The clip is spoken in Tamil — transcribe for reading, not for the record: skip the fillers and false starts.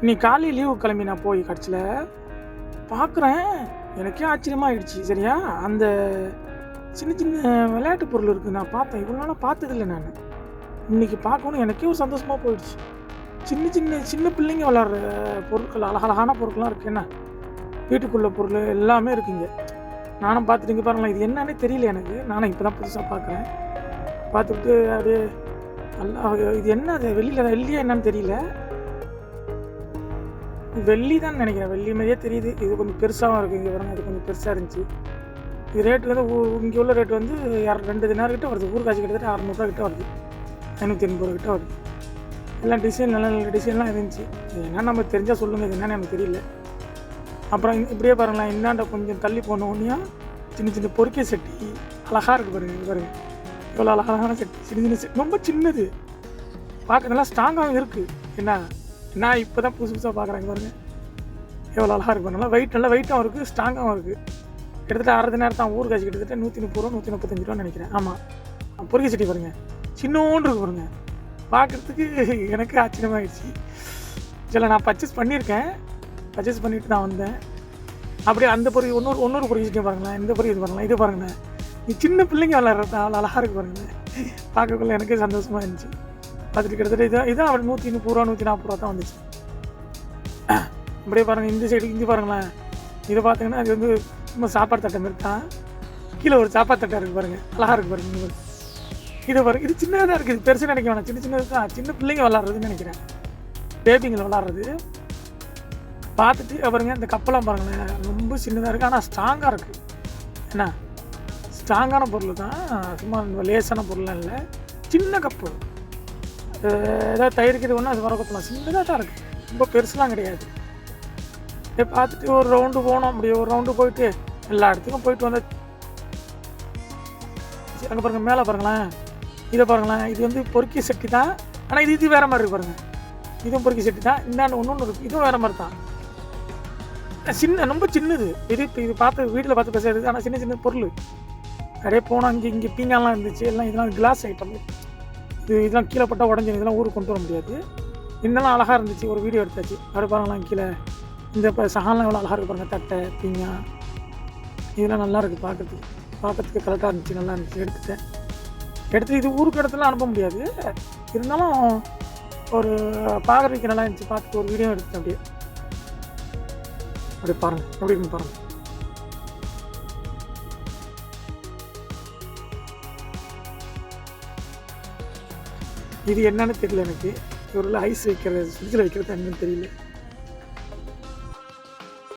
இன்னைக்கு காலையில் லீவு கிளம்பி நான் போய் கடைசியில் பார்க்குறேன். எனக்கே ஆச்சரியமாக ஆயிடுச்சு. சரியா, அந்த சின்ன சின்ன விளையாட்டு பொருள் இருக்குது. நான் பார்த்தேன், இவ்வளோ நாளாக பார்த்ததில்லை நான். இன்றைக்கி பார்க்கணும் எனக்கே ஒரு சந்தோஷமாக போயிடுச்சு. சின்ன சின்ன சின்ன பிள்ளைங்க விளாட்ற பொருட்கள், அழகழகான பொருட்கள்லாம் இருக்குது. என்ன வீட்டுக்குள்ள பொருள் எல்லாமே இருக்குங்க. நானும் பார்த்துட்டு பாருங்களேன், இது என்னன்னே தெரியல எனக்கு. நானும் இப்போ தான் புதுசாக பார்க்குறேன். பார்த்துக்கிட்டு அப்படியே நல்லா, இது என்ன, அது வெள்ளியா என்னன்னு தெரியல. வெள்ளி தான் நினைக்கிறேன், வெள்ளி மாதிரியே தெரியுது. இது கொஞ்சம் பெருசாகவும் இருக்குது. இங்கே பாருங்கள், இது கொஞ்சம் பெருசாக இருந்துச்சு. இது ரேட்டு வந்து இங்கே உள்ள ரேட்டு வந்து 2 தினார் கிட்ட வருது. ஊர் காசு கிட்டத்தட்ட 600 கிட்ட வருது, 580 கிட்ட வருது. எல்லாம் டிசைன் நல்ல நல்ல டிசைன்லாம் இருந்துச்சு. இது என்ன நம்ம தெரிஞ்சால் சொல்லுங்கள், இது என்னன்னு எனக்கு தெரியல. அப்புறம் இப்படியே பாருங்களேன், இன்னாண்ட கொஞ்சம் தள்ளி போனோடனே சின்ன சின்ன பொறிக்கை சட்டி அழகாக இருக்குது பாருங்கள். இது பாருங்கள், இவ்வளோ அழகான சட்டி, சின்ன சின்ன சட்டி, ரொம்ப சின்னது, பார்க்க நல்லா ஸ்ட்ராங்காகவும் இருக்குது. என்ன நான் இப்போ தான் புதுசாக பார்க்குறேங்க பாருங்கள், எவ்வளோ அழகாக இருக்குது. நல்லா வெயிட்டாகவும் இருக்குது, ஸ்ட்ராங்காகவும் இருக்குது. கிட்டத்தட்ட 1/2 தினார் தான். ஊர் காசு கிட்டத்தட்ட 130 ரூபா 135 ரூபான்னு நினைக்கிறேன். ஆமாம், பொறிக்கை சட்டி பாருங்கள், சின்னோன்னு இருக்குது பாருங்கள். பார்க்குறதுக்கு எனக்கு ஆச்சரியமாகிடுச்சு. சில நான் பர்ச்சேஸ் பண்ணியிருக்கேன். பர்ச்சேஸ் பண்ணிவிட்டு நான் வந்தேன். அப்படியே அந்த பொறி இன்னொரு பொறிக்கை சட்டியும் பாருங்களேன். இந்த பொறி இது பாருங்களேன், இது பாருங்களேன், நீ சின்ன பிள்ளைங்க விளாட்றது அவ்வளோ அழகாக இருக்குது பாருங்களேன். பார்க்கக்குள்ள எனக்கே சந்தோஷமாக இருந்துச்சு. பார்த்துட்டு கிட்டத்தட்ட இதான் அவர் 130 ரூபா 140 ரூபா தான் வந்துச்சு. அப்படியே பாருங்கள், இந்த சைடு இங்கே பாருங்களேன். இதை பார்த்தீங்கன்னா அது வந்து சும்மா சாப்பாடு தட்டை மாதிரி தான். கீழே ஒரு சாப்பாடு தட்டை இருக்குது பாருங்கள், அழகாக இருக்குது பாருங்கள். இதை பாருங்கள், இது சின்னதாக இருக்குது. இது பெருசாக நினைக்க வேணாம், சின்ன சின்னது தான். சின்ன பிள்ளைங்க விளாட்றதுன்னு நினைக்கிறேன், பேபிங்களை விளாட்றது. பார்த்துட்டு பாருங்கள், இந்த கப்பெல்லாம் பாருங்களேன், ரொம்ப சின்னதாக இருக்குது, ஆனால் ஸ்ட்ராங்காக இருக்குது. என்ன ஸ்ட்ராங்கான பொருள் தான், சும்மா லேசான பொருள்லாம் இல்லை. சின்ன கப்பு, ஏதாவது தயிர்க்கிறது ஒன்று அது வர கப்பலாம், சின்னதாக தான் இருக்குது, ரொம்ப பெருசுலாம் கிடையாது. பார்த்துட்டு ஒரு ரவுண்டு போனோம். அப்படியே ஒரு ரவுண்டு போயிட்டு எல்லா இடத்துக்கும் போயிட்டு வந்த. அங்கே பாருங்கள், மேலே பாருங்களேன், இதை பாருங்களேன், இது வந்து பொறுக்கி சட்டி தான். ஆனால் இது வேறு மாதிரி இருக்குது பாருங்கள். இதுவும் பொறுக்கி சட்டி தான். இந்தாண்டு ஒன்று இருக்குது, இதுவும் வேறு மாதிரி தான். ரொம்ப சின்னது இது. இப்போ இது பார்த்து வீட்டில் பார்த்து பேசுறது, ஆனால் சின்ன சின்ன பொருள். அப்படியே போனால் இங்கே பீங்கான்லாம் இருந்துச்சு. எல்லாம் இதெல்லாம் கிளாஸ் ஐட்டம். இதெல்லாம் கீழே போட்டால் உடஞ்சி, இதெல்லாம் ஊருக்கு கொண்டு வர முடியாது. இதெல்லாம் அழகாக இருந்துச்சு. ஒரு வீடியோ எடுத்தாச்சு. அப்படியே பாருங்களாம், கீழே இந்த சகாலாம் எவ்வளோ அழகாக இருக்குது பாருங்கள். தட்டை, பீங்கா, இதெல்லாம் நல்லா இருக்குது பார்க்கறதுக்கு கரெக்டாக இருந்துச்சு, நல்லா இருந்துச்சு. எடுத்து இது ஊருக்கு இடத்துல அனுப்ப முடியாது. இருந்தாலும் ஒரு பார்க்குறதுக்கு நல்லா இருந்துச்சு. பார்த்துட்டு ஒரு வீடியோ எடுத்துட்டேன். அப்படியே பாருங்கள், எப்படி இருக்குன்னு பாருங்கள். இது என்னன்னு தெரியல எனக்கு. ஒரு ஐஸ் வைக்கிறது, ஃப்ரிட்ஜில் வைக்கிறது என்னன்னு தெரியல.